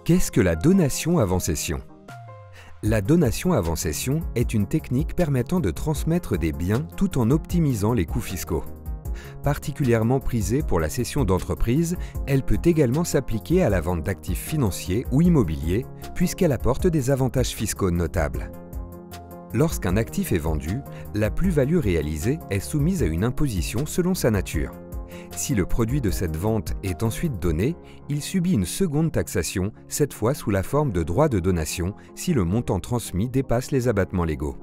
Qu'est-ce que la donation avant cession? La donation avant cession est une technique permettant de transmettre des biens tout en optimisant les coûts fiscaux. Particulièrement prisée pour la cession d'entreprise, elle peut également s'appliquer à la vente d'actifs financiers ou immobiliers, puisqu'elle apporte des avantages fiscaux notables. Lorsqu'un actif est vendu, la plus-value réalisée est soumise à une imposition selon sa nature. Si le produit de cette vente est ensuite donné, il subit une seconde taxation, cette fois sous la forme de droit de donation, si le montant transmis dépasse les abattements légaux.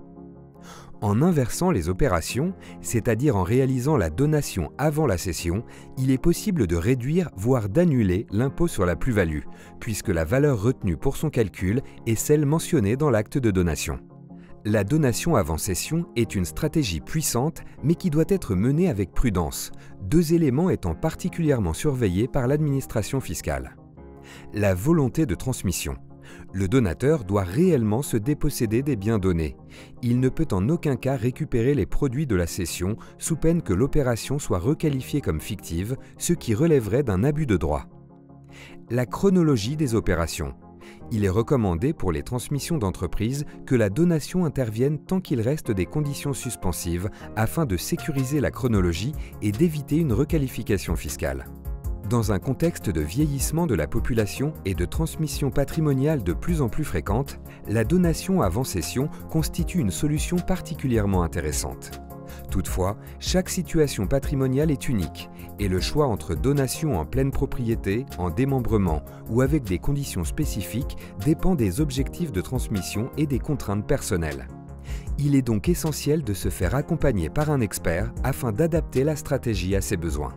En inversant les opérations, c'est-à-dire en réalisant la donation avant la cession, il est possible de réduire, voire d'annuler l'impôt sur la plus-value, puisque la valeur retenue pour son calcul est celle mentionnée dans l'acte de donation. La donation avant cession est une stratégie puissante, mais qui doit être menée avec prudence, deux éléments étant particulièrement surveillés par l'administration fiscale. La volonté de transmission. Le donateur doit réellement se déposséder des biens donnés. Il ne peut en aucun cas récupérer les produits de la cession, sous peine que l'opération soit requalifiée comme fictive, ce qui relèverait d'un abus de droit. La chronologie des opérations. Il est recommandé pour les transmissions d'entreprise que la donation intervienne tant qu'il reste des conditions suspensives afin de sécuriser la chronologie et d'éviter une requalification fiscale. Dans un contexte de vieillissement de la population et de transmission patrimoniale de plus en plus fréquente, la donation avant cession constitue une solution particulièrement intéressante. Toutefois, chaque situation patrimoniale est unique et le choix entre donation en pleine propriété, en démembrement ou avec des conditions spécifiques dépend des objectifs de transmission et des contraintes personnelles. Il est donc essentiel de se faire accompagner par un expert afin d'adapter la stratégie à ses besoins.